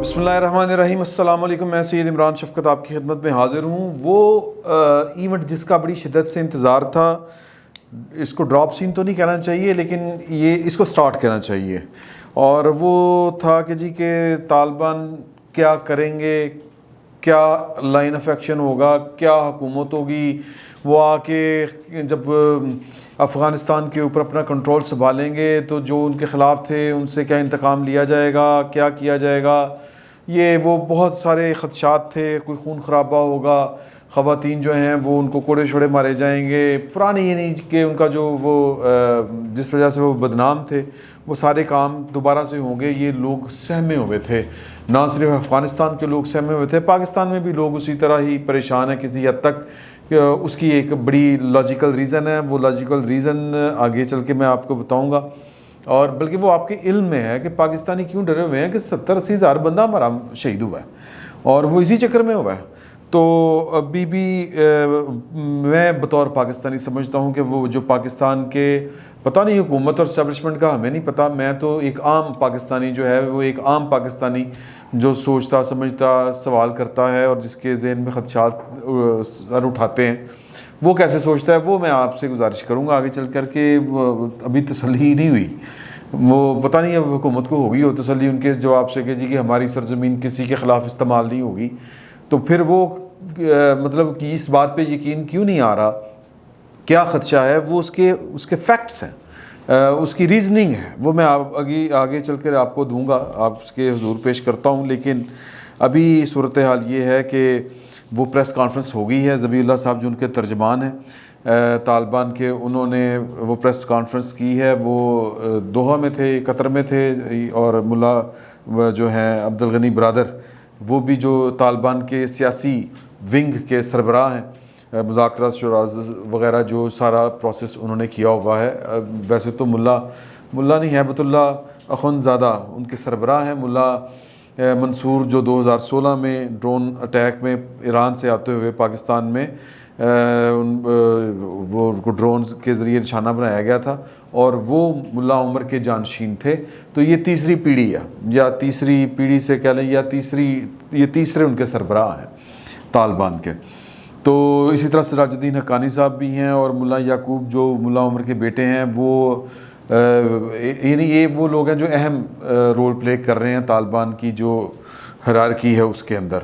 بسم اللہ الرحمن الرحیم۔ السلام علیکم، میں سید عمران شفقت آپ کی خدمت میں حاضر ہوں۔ وہ ایونٹ جس کا بڑی شدت سے انتظار تھا، اس کو ڈراپ سین تو نہیں کہنا چاہیے لیکن اس کو سٹارٹ کہنا چاہیے، اور وہ تھا کہ کہ طالبان کیا کریں گے، کیا لائن آف ایکشن ہوگا، کیا حکومت ہوگی، وہ آ کے جب افغانستان کے اوپر اپنا کنٹرول سنبھالیں گے تو جو ان کے خلاف تھے ان سے کیا انتقام لیا جائے گا، کیا کیا جائے گا۔ وہ بہت سارے خدشات تھے، کوئی خون خرابہ ہوگا، خواتین جو ہیں وہ ان کو کوڑے شوڑے مارے جائیں گے، پرانی یعنی کہ ان کا جو وہ جس وجہ سے وہ بدنام تھے وہ سارے کام دوبارہ سے ہوں گے۔ یہ لوگ سہمے ہوئے تھے، نہ صرف افغانستان کے لوگ سہمے ہوئے تھے، پاکستان میں بھی لوگ اسی طرح ہی پریشان ہیں کسی حد تک۔ اس کی ایک بڑی لاجیکل ریزن ہے، وہ لاجیکل ریزن آگے چل کے میں آپ کو بتاؤں گا، اور بلکہ وہ آپ کے علم میں ہے کہ پاکستانی کیوں ڈرے ہوئے ہیں کہ 70-80 ہزار بندہ ہمارا شہید ہوا ہے اور وہ اسی چکر میں ہوا ہے۔ تو ابھی بھی میں بطور پاکستانی سمجھتا ہوں کہ وہ جو پاکستان کے پتہ نہیں حکومت اور اسٹیبلشمنٹ کا ہمیں نہیں پتہ، میں تو ایک عام پاکستانی جو ہے وہ ایک عام پاکستانی جو سوچتا سمجھتا سوال کرتا ہے اور جس کے ذہن میں خدشات سر اٹھاتے ہیں، وہ کیسے سوچتا ہے، وہ میں آپ سے گزارش کروں گا آگے چل کر کے۔ ابھی تسلی نہیں ہوئی، وہ پتہ نہیں اب حکومت کو ہوگی وہ تسلی ان کے اس جواب سے کہ ہماری سرزمین کسی کے خلاف استعمال نہیں ہوگی، تو پھر وہ مطلب کہ اس بات پہ یقین کیوں نہیں آ رہا، کیا خدشہ ہے، وہ اس کے فیکٹس ہیں، اس کی ریزننگ ہے، وہ میں آگے چل کر آپ کو دوں گا، آپ اس کے حضور پیش کرتا ہوں۔ لیکن ابھی صورتحال یہ ہے کہ وہ پریس کانفرنس ہو گئی ہے، ذبیح اللہ صاحب جو ان کے ترجمان ہیں طالبان کے، انہوں نے وہ پریس کانفرنس کی ہے، وہ دوحہ میں تھے، قطر میں تھے، اور ملا جو ہیں عبدالغنی برادر، وہ بھی جو طالبان کے سیاسی ونگ کے سربراہ ہیں، مذاکرات شورا وغیرہ جو سارا پروسیس انہوں نے کیا ہوا ہے۔ ویسے تو ملا نہیں، ہیبت اللہ اخونزادہ ان کے سربراہ ہیں، ملا منصور جو 2016 میں ڈرون اٹیک میں ایران سے آتے ہوئے پاکستان میں وہ ڈرون کے ذریعے نشانہ بنایا گیا تھا، اور وہ ملا عمر کے جانشین تھے۔ تو یہ تیسری پیڑھی ہے، یا تیسری پیڑھی سے کہہ لیں، یا یہ تیسرے ان کے سربراہ ہیں طالبان کے۔ تو اسی طرح سراج الدین حقانی صاحب بھی ہیں، اور ملا یعقوب جو ملا عمر کے بیٹے ہیں، وہ یعنی یہ وہ لوگ ہیں جو اہم رول پلے کر رہے ہیں طالبان کی جو ہیرارکی ہے اس کے اندر۔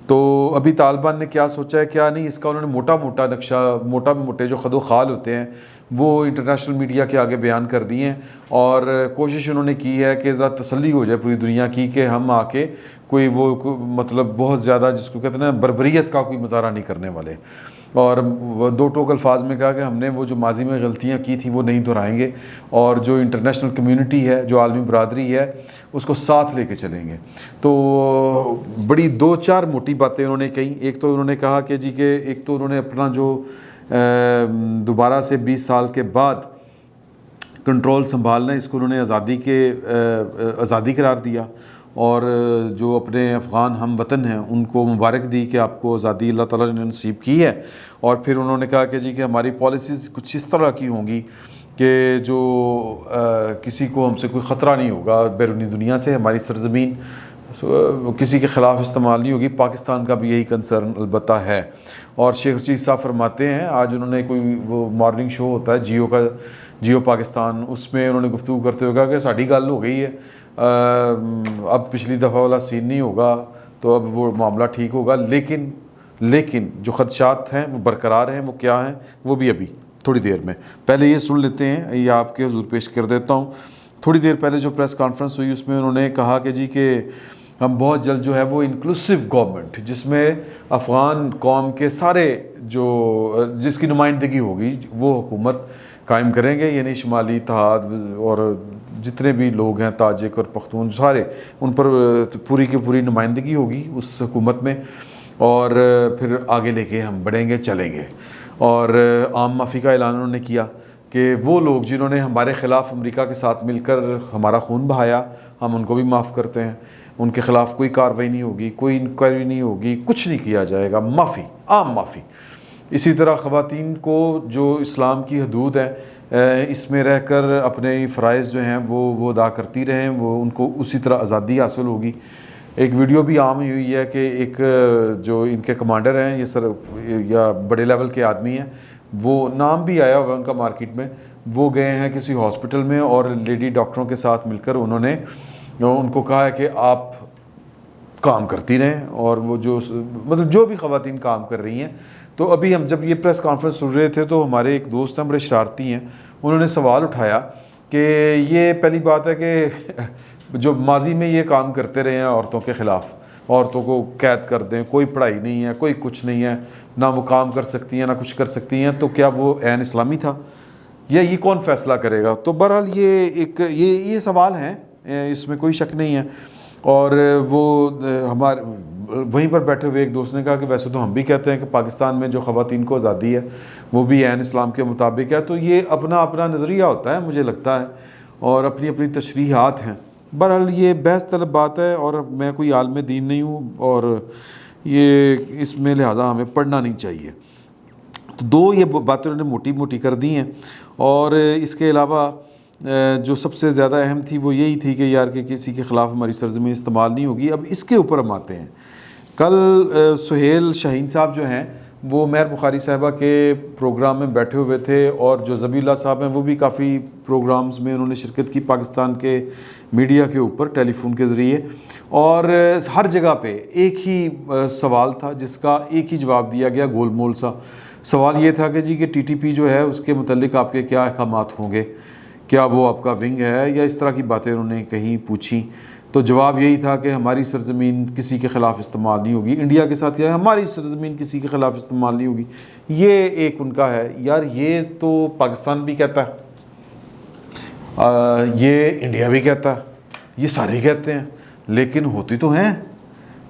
تو ابھی طالبان نے کیا سوچا ہے کیا نہیں، اس کا انہوں نے موٹا نقشہ، موٹے جو خد و خال ہوتے ہیں وہ انٹرنیشنل میڈیا کے آگے بیان کر دیے ہیں، اور کوشش انہوں نے کی ہے کہ ذرا تسلی ہو جائے پوری دنیا کی کہ ہم آ کے کوئی وہ مطلب بہت زیادہ جس کو کہتے ہیں نا بربریت کا کوئی مظاہرہ نہیں کرنے والے، اور دو ٹوک الفاظ میں کہا کہ ہم نے وہ جو ماضی میں غلطیاں کی تھیں وہ نہیں دہرائیں گے، اور جو انٹرنیشنل کمیونٹی ہے، جو عالمی برادری ہے، اس کو ساتھ لے کے چلیں گے۔ تو بڑی 2-4 موٹی باتیں انہوں نے کہیں۔ ایک تو انہوں نے کہا کہ ایک تو انہوں نے اپنا جو دوبارہ سے 20 سال کے بعد کنٹرول سنبھالنا ہے، اس کو انہوں نے آزادی قرار دیا، اور جو اپنے افغان ہم وطن ہیں ان کو مبارک دی کہ آپ کو آزادی اللہ تعالیٰ نے نصیب کی ہے، اور پھر انہوں نے کہا کہ ہماری پالیسیز کچھ اس طرح کی ہوں گی کہ جو کسی کو ہم سے کوئی خطرہ نہیں ہوگا بیرونی دنیا سے، ہماری سرزمین کسی کے خلاف استعمال نہیں ہوگی۔ پاکستان کا بھی یہی کنسرن البتہ ہے، اور شیخ رشید صاحب فرماتے ہیں، آج انہوں نے کوئی وہ مارننگ شو ہوتا ہے جیو پاکستان، اس میں انہوں نے گفتگو کرتے ہوئے کہا کہ ساڑھی گل ہو گئی ہے، اب پچھلی دفعہ والا سین نہیں ہوگا، تو اب وہ معاملہ ٹھیک ہوگا، لیکن جو خدشات ہیں وہ برقرار ہیں۔ وہ کیا ہیں وہ بھی ابھی تھوڑی دیر میں، پہلے یہ سن لیتے ہیں، یہ آپ کے حضور پیش کر دیتا ہوں۔ تھوڑی دیر پہلے جو پریس کانفرنس ہوئی اس میں انہوں نے کہا کہ ہم بہت جلد جو ہے وہ انکلوسو گورنمنٹ، جس میں افغان قوم کے سارے جس کی نمائندگی ہوگی وہ حکومت قائم کریں گے، یعنی شمالی اتحاد اور جتنے بھی لوگ ہیں تاجک اور پختون سارے، ان پر پوری کی پوری نمائندگی ہوگی اس حکومت میں، اور پھر آگے لے کے ہم بڑھیں گے، چلیں گے۔ اور عام معافی کا اعلان انہوں نے کیا کہ وہ لوگ جنہوں نے ہمارے خلاف امریکہ کے ساتھ مل کر ہمارا خون بہایا، ہم ان کو بھی معاف کرتے ہیں، ان کے خلاف کوئی کارروائی نہیں ہوگی، کوئی انکوائری نہیں ہوگی، کچھ نہیں کیا جائے گا، معافی، عام معافی۔ اسی طرح خواتین کو جو اسلام کی حدود ہے اس میں رہ کر اپنے فرائض جو ہیں وہ ادا کرتی رہیں، وہ ان کو اسی طرح آزادی حاصل ہوگی۔ ایک ویڈیو بھی عام ہوئی ہے کہ ایک جو ان کے کمانڈر ہیں یہ سر یا بڑے لیول کے آدمی ہیں, وہ نام بھی آیا ہوا ان کا مارکیٹ میں, وہ گئے ہیں کسی ہاسپٹل میں اور لیڈی ڈاکٹروں کے ساتھ مل کر انہوں نے ان کو کہا ہے کہ آپ کام کرتی رہیں, اور وہ جو مطلب جو بھی خواتین کام کر رہی ہیں. تو ابھی ہم جب یہ پریس کانفرنس سن رہے تھے تو ہمارے ایک دوست ہیں بڑے شرارتی ہیں, انہوں نے سوال اٹھایا کہ یہ پہلی بات ہے کہ جو ماضی میں یہ کام کرتے رہے ہیں عورتوں کے خلاف, عورتوں کو قید کر دیں, کوئی پڑھائی نہیں ہے, کوئی کچھ نہیں ہے, نہ وہ کام کر سکتی ہیں نہ کچھ کر سکتی ہیں, تو کیا وہ عین اسلامی تھا یا یہ کون فیصلہ کرے گا؟ تو بہرحال یہ ایک یہ سوال ہیں, اس میں کوئی شک نہیں ہے. اور وہ ہمارے وہیں پر بیٹھے ہوئے ایک دوست نے کہا کہ ویسے تو ہم بھی کہتے ہیں کہ پاکستان میں جو خواتین کو آزادی ہے وہ بھی عین اسلام کے مطابق ہے. تو یہ اپنا اپنا نظریہ ہوتا ہے مجھے لگتا ہے, اور اپنی اپنی تشریحات ہیں. بہرحال یہ بحث طلب بات ہے, اور میں کوئی عالم دین نہیں ہوں, اور یہ اس میں لہٰذا ہمیں پڑھنا نہیں چاہیے. تو دو یہ باتیں انہوں نے موٹی موٹی کر دی ہیں. اور اس کے علاوہ جو سب سے زیادہ اہم تھی وہ یہی تھی کہ یار کہ کسی کے خلاف ہماری سرزمین استعمال نہیں ہوگی. اب اس کے اوپر ہم آتے ہیں. کل سہیل شاہین صاحب جو ہیں وہ مہر بخاری صاحبہ کے پروگرام میں بیٹھے ہوئے تھے, اور جو ذبیح اللہ صاحب ہیں وہ بھی کافی پروگرامز میں انہوں نے شرکت کی پاکستان کے میڈیا کے اوپر ٹیلی فون کے ذریعے, اور ہر جگہ پہ ایک ہی سوال تھا جس کا ایک ہی جواب دیا گیا گول مول سا. سوال یہ تھا کہ جی کہ ٹی ٹی پی جو ہے اس کے متعلق آپ کے کیا احکامات ہوں گے, کیا وہ آپ کا ونگ ہے, یا اس طرح کی باتیں انہوں نے کہیں پوچھی. تو جواب یہی تھا کہ ہماری سرزمین کسی کے خلاف استعمال نہیں ہوگی, انڈیا کے ساتھ کیا ہے ہماری سرزمین کسی کے خلاف استعمال نہیں ہوگی. یہ ایک ان کا ہے. یار یہ تو پاکستان بھی کہتا ہے, یہ انڈیا بھی کہتا ہے, یہ سارے کہتے ہیں, لیکن ہوتی تو ہیں.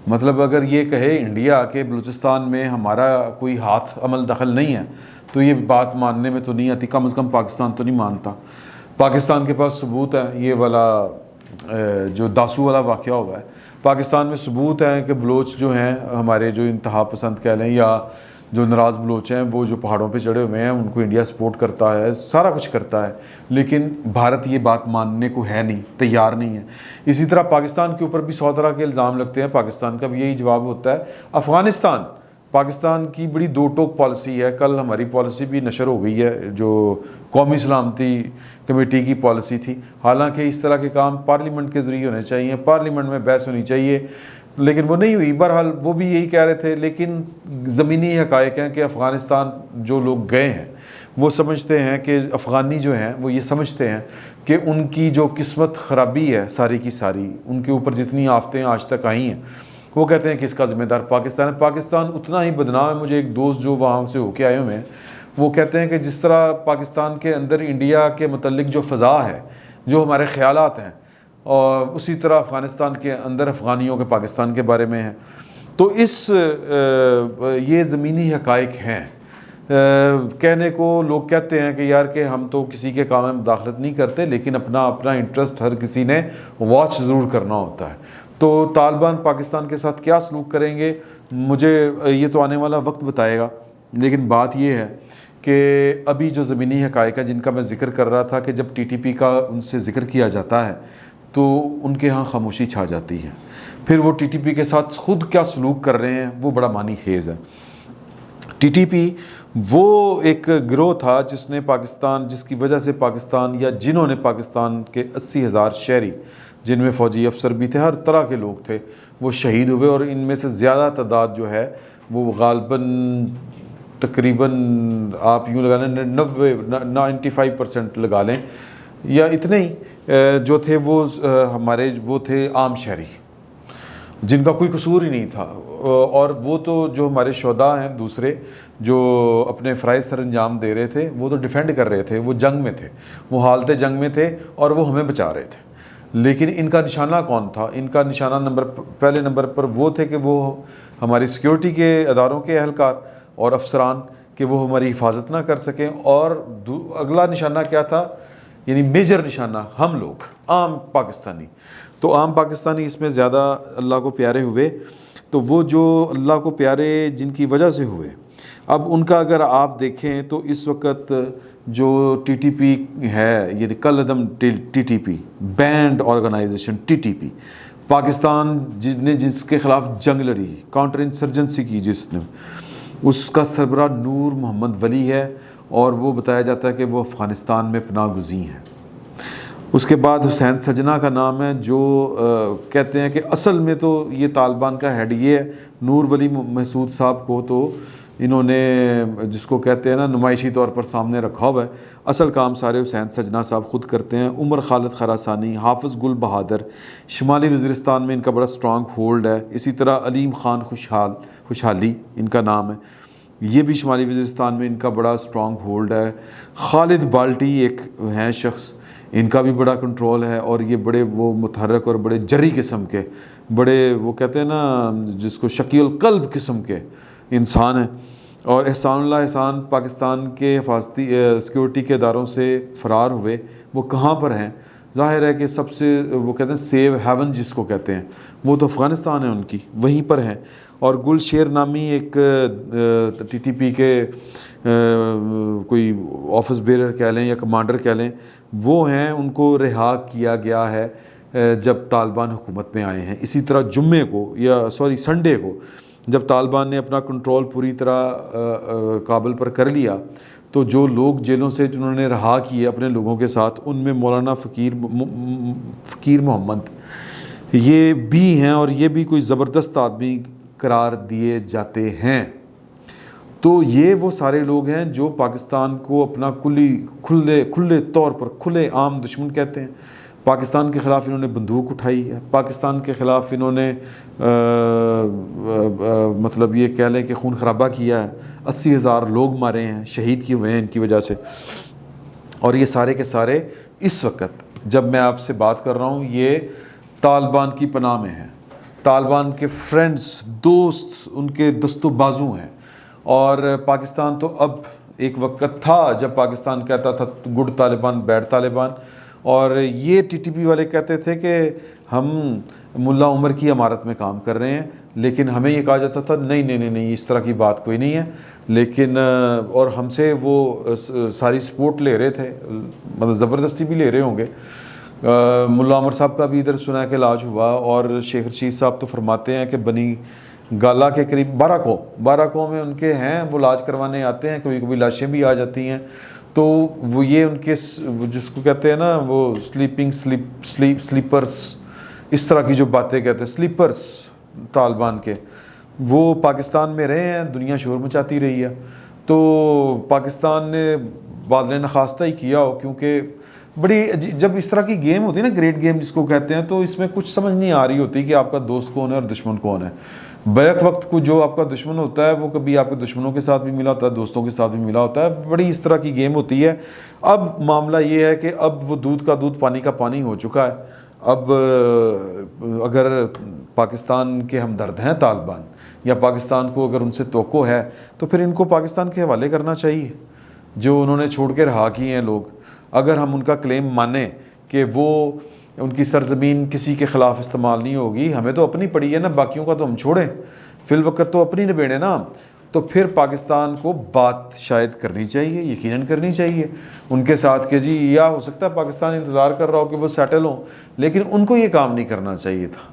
مطلب اگر یہ کہے انڈیا کہ بلوچستان میں ہمارا کوئی ہاتھ عمل دخل نہیں ہے تو یہ بات ماننے میں تو نہیں آتی, کم از کم پاکستان تو نہیں مانتا. پاکستان کے پاس ثبوت ہے, یہ والا جو داسو والا واقعہ ہوا ہے پاکستان میں ثبوت ہے کہ بلوچ جو ہیں ہمارے جو انتہا پسند کہہ لیں یا جو ناراض بلوچ ہیں وہ جو پہاڑوں پہ چڑھے ہوئے ہیں ان کو انڈیا سپورٹ کرتا ہے, سارا کچھ کرتا ہے, لیکن بھارت یہ بات ماننے کو ہے نہیں, تیار نہیں ہے. اسی طرح پاکستان کے اوپر بھی 100 طرح کے الزام لگتے ہیں, پاکستان کا بھی یہی جواب ہوتا ہے. افغانستان پاکستان کی بڑی دو ٹوک پالیسی ہے. کل ہماری پالیسی بھی نشر ہو گئی ہے جو قومی سلامتی کمیٹی کی پالیسی تھی. حالانکہ اس طرح کے کام پارلیمنٹ کے ذریعے ہونے چاہیے, پارلیمنٹ میں بحث ہونی چاہیے, لیکن وہ نہیں ہوئی. بہرحال وہ بھی یہی کہہ رہے تھے, لیکن زمینی حقائق ہیں کہ افغانستان جو لوگ گئے ہیں وہ سمجھتے ہیں کہ افغانی جو ہیں وہ یہ سمجھتے ہیں کہ ان کی جو قسمت خرابی ہے ساری کی ساری, ان کے اوپر جتنی آفتیں آج تک آئی ہیں وہ کہتے ہیں کہ اس کا ذمہ دار پاکستان ہے. پاکستان اتنا ہی بدنام ہے. مجھے ایک دوست جو وہاں سے ہو کے آئے ہوئے ہیں وہ کہتے ہیں کہ جس طرح پاکستان کے اندر انڈیا کے متعلق جو فضا ہے, جو ہمارے خیالات ہیں, اور اسی طرح افغانستان کے اندر افغانیوں کے پاکستان کے بارے میں ہیں. تو یہ زمینی حقائق ہیں. کہنے کو لوگ کہتے ہیں کہ یار کہ ہم تو کسی کے کام میں مداخلت نہیں کرتے, لیکن اپنا انٹرسٹ ہر کسی نے واچ ضرور کرنا ہوتا ہے. تو طالبان پاکستان کے ساتھ کیا سلوک کریں گے مجھے یہ تو آنے والا وقت بتائے گا, لیکن بات یہ ہے کہ ابھی جو زمینی حقائق ہیں جن کا میں ذکر کر رہا تھا کہ جب ٹی ٹی پی کا ان سے ذکر کیا جاتا ہے تو ان کے ہاں خاموشی چھا جاتی ہے. پھر وہ ٹی ٹی پی کے ساتھ خود کیا سلوک کر رہے ہیں وہ بڑا معنی خیز ہے. ٹی ٹی پی وہ ایک گروہ تھا جس کی وجہ سے پاکستان یا جنہوں نے پاکستان کے 80,000 شہری جن میں فوجی افسر بھی تھے, ہر طرح کے لوگ تھے, وہ شہید ہوئے. اور ان میں سے زیادہ تعداد جو ہے وہ غالباً تقریباً آپ یوں لگا لیں 95% لگا لیں یا اتنے ہی جو تھے وہ تھے عام شہری جن کا کوئی قصور ہی نہیں تھا. اور وہ تو جو ہمارے شہداء ہیں دوسرے جو اپنے فرائض سر انجام دے رہے تھے وہ تو ڈیفینڈ کر رہے تھے, وہ جنگ میں تھے, وہ حالت جنگ میں تھے اور وہ ہمیں بچا رہے تھے. لیکن ان کا نشانہ کون تھا؟ ان کا نشانہ پہلے نمبر پر وہ تھے کہ وہ ہماری سیکیورٹی کے اداروں کے اہلکار اور افسران کہ وہ ہماری حفاظت نہ کر سکیں. اور اگلا نشانہ کیا تھا, یعنی میجر نشانہ ہم لوگ عام پاکستانی. تو عام پاکستانی اس میں زیادہ اللہ کو پیارے ہوئے. تو وہ جو اللہ کو پیارے جن کی وجہ سے ہوئے, اب ان کا اگر آپ دیکھیں تو اس وقت جو ٹی ٹی پی ہے, یعنی کل عدم T T P banned organisation T T P, Pakistan جس کے خلاف جنگ لڑی، کاؤنٹر انسرجنسی کی جس نے، اس کا سربراہ نور محمد ولی ہے، اور وہ بتایا جاتا ہے کہ وہ افغانستان میں پناہ گزین ہیں۔ اس کے بعد حسین سجنا کا نام ہے، جو کہتے ہیں کہ اصل میں تو یہ طالبان کا ہیڈ یہ ہے، نور ولی محسود صاحب کو تو انہوں نے جس کو کہتے ہیں نا نمائشی طور پر سامنے رکھا ہوا ہے، اصل کام سارے حسین سجنا صاحب خود کرتے ہیں۔ عمر خالد خراسانی، حافظ گل بہادر، شمالی وزیرستان میں ان کا بڑا سٹرانگ ہولڈ ہے۔ اسی طرح علیم خان خوشحالی ان کا نام ہے، یہ بھی شمالی وزیرستان میں ان کا بڑا سٹرانگ ہولڈ ہے۔ خالد بالٹی ایک ہیں شخص، ان کا بھی بڑا کنٹرول ہے، اور یہ بڑے وہ متحرک اور بڑے جری قسم کے، بڑے وہ کہتے ہیں نا جس کو شقی القلب قسم کے انسان ہیں۔ اور احسان اللہ احسان پاکستان کے حفاظتی سیکورٹی کے اداروں سے فرار ہوئے، وہ کہاں پر ہیں؟ ظاہر ہے کہ سب سے وہ کہتے ہیں سیو ہیون جس کو کہتے ہیں، وہ تو افغانستان ہے ان کی، وہیں پر ہیں۔ اور گل شیر نامی ایک ٹی ٹی پی کے کوئی آفس بیرر کہہ لیں یا کمانڈر کہہ لیں، وہ ہیں، ان کو رہا کیا گیا ہے جب طالبان حکومت میں آئے ہیں۔ اسی طرح جمعے کو سنڈے کو جب طالبان نے اپنا کنٹرول پوری طرح کابل پر کر لیا، تو جو لوگ جیلوں سے جنہوں نے رہا کیے اپنے لوگوں کے ساتھ، ان میں مولانا فقیر محمد یہ بھی ہیں، اور یہ بھی کوئی زبردست آدمی قرار دیے جاتے ہیں۔ تو یہ وہ سارے لوگ ہیں جو پاکستان کو اپنا کھلے طور پر کھلے عام دشمن کہتے ہیں۔ پاکستان کے خلاف انہوں نے بندوق اٹھائی ہے، پاکستان کے خلاف انہوں نے مطلب یہ کہہ لیں کہ خون خرابہ کیا ہے، 80,000 لوگ مارے ہیں، شہید کیے ہوئے ہیں ان کی وجہ سے۔ اور یہ سارے کے سارے اس وقت جب میں آپ سے بات کر رہا ہوں یہ طالبان کی پناہ میں ہیں، طالبان کے فرینڈز، دوست ان کے دست و بازو ہیں۔ اور پاکستان تو اب ایک وقت تھا جب پاکستان کہتا تھا گڈ طالبان بیڈ طالبان، اور یہ ٹی ٹی پی والے کہتے تھے کہ ہم ملا عمر کی عمارت میں کام کر رہے ہیں، لیکن ہمیں یہ کہا جاتا تھا نہیں اس طرح کی بات کوئی نہیں ہے، لیکن اور ہم سے وہ ساری سپورٹ لے رہے تھے، مطلب زبردستی بھی لے رہے ہوں گے۔ ملا عمر صاحب کا بھی ادھر سنا ہے کہ علاج ہوا، اور شیخ رشید صاحب تو فرماتے ہیں کہ بنی گالا کے قریب 12 کو میں ان کے ہیں، وہ علاج کروانے آتے ہیں، کبھی کبھی لاشیں بھی آ جاتی ہیں۔ تو وہ یہ ان کے جس کو کہتے ہیں نا وہ سلیپرز، اس طرح کی جو باتیں کہتے ہیں سلیپرز طالبان کے، وہ پاکستان میں رہے ہیں، دنیا شور مچاتی رہی ہے۔ تو پاکستان نے بادل نخواستہ ہی کیا ہو، کیونکہ بڑی جب اس طرح کی گیم ہوتی ہے نا گریٹ گیم جس کو کہتے ہیں، تو اس میں کچھ سمجھ نہیں آ رہی ہوتی کہ آپ کا دوست کون ہے اور دشمن کون ہے۔ بیک وقت کو جو آپ کا دشمن ہوتا ہے وہ کبھی آپ کے دشمنوں کے ساتھ بھی ملا ہوتا ہے، دوستوں کے ساتھ بھی ملا ہوتا ہے، بڑی اس طرح کی گیم ہوتی ہے۔ اب معاملہ یہ ہے کہ اب وہ دودھ کا دودھ پانی کا پانی ہو چکا ہے۔ اب اگر پاکستان کے ہمدرد ہیں طالبان، یا پاکستان کو اگر ان سے توقع ہے، تو پھر ان کو پاکستان کے حوالے کرنا چاہیے جو انہوں نے چھوڑ کے رہا کیے ہیں لوگ۔ اگر ہم ان کا کلیم مانیں کہ وہ ان کی سرزمین کسی کے خلاف استعمال نہیں ہوگی، ہمیں تو اپنی پڑی ہے نا، باقیوں کا تو ہم چھوڑیں، فی الوقت تو اپنی نبیڑیں نا، تو پھر پاکستان کو بات شاید کرنی چاہیے، یقیناً کرنی چاہیے ان کے ساتھ کہ جی، یا ہو سکتا ہے پاکستان انتظار کر رہا ہو کہ وہ سیٹل ہوں، لیکن ان کو یہ کام نہیں کرنا چاہیے تھا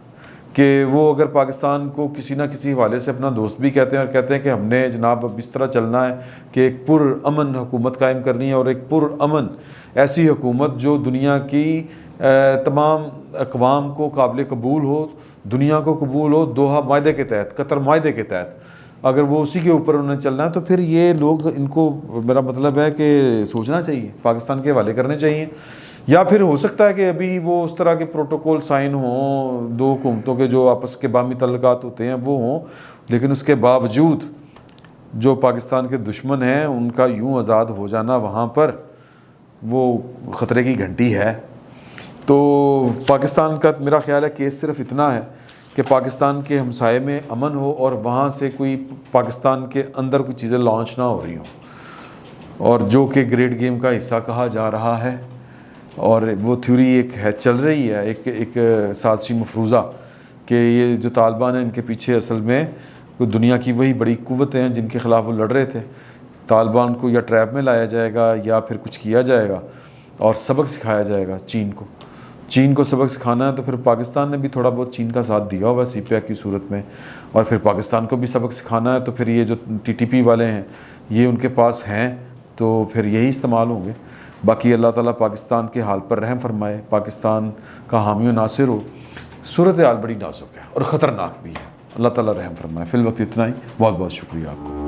کہ وہ اگر پاکستان کو کسی نہ کسی حوالے سے اپنا دوست بھی کہتے ہیں، اور کہتے ہیں کہ ہم نے جناب اب اس طرح چلنا ہے کہ ایک پرامن حکومت قائم کرنی ہے، اور ایک پرامن ایسی حکومت جو دنیا کی تمام اقوام کو قابل قبول ہو، دنیا کو قبول ہو، دوحہ معاہدے کے تحت، قطر معاہدے کے تحت، اگر وہ اسی کے اوپر انہیں چلنا ہے، تو پھر یہ لوگ ان کو، میرا مطلب ہے کہ سوچنا چاہیے، پاکستان کے حوالے کرنے چاہیے۔ یا پھر ہو سکتا ہے کہ ابھی وہ اس طرح کے پروٹوکول سائن ہوں دو حکومتوں کے جو آپس کے باہمی تعلقات ہوتے ہیں وہ ہوں، لیکن اس کے باوجود جو پاکستان کے دشمن ہیں ان کا یوں آزاد ہو جانا وہاں پر وہ خطرے کی گھنٹی ہے۔ تو پاکستان کا میرا خیال ہے کیس صرف اتنا ہے کہ پاکستان کے ہمسائے میں امن ہو، اور وہاں سے کوئی پاکستان کے اندر کوئی چیزیں لانچ نہ ہو رہی ہوں، اور جو کہ گریٹ گیم کا حصہ کہا جا رہا ہے، اور وہ تھیوری ایک ہے چل رہی ہے، ایک سازشی مفروضہ کہ یہ جو طالبان ہیں ان کے پیچھے اصل میں دنیا کی وہی بڑی قوتیں ہیں جن کے خلاف وہ لڑ رہے تھے۔ طالبان کو یا ٹریپ میں لایا جائے گا یا پھر کچھ کیا جائے گا اور سبق سکھایا جائے گا چین کو۔ چین کو سبق سکھانا ہے تو پھر پاکستان نے بھی تھوڑا بہت چین کا ساتھ دیا ہوگا CPI کی صورت میں، اور پھر پاکستان کو بھی سبق سکھانا ہے تو پھر یہ جو TTP والے ہیں یہ ان کے پاس ہیں تو پھر یہی استعمال ہوں گے۔ باقی اللہ تعالیٰ پاکستان کے حال پر رحم فرمائے، پاکستان کا حامی و ناصر ہو۔ صورتحال بڑی نازک ہے اور خطرناک بھی ہے، اللہ تعالیٰ رحم فرمائے۔ فی الوقت اتنا ہی، بہت بہت شکریہ آپ کو۔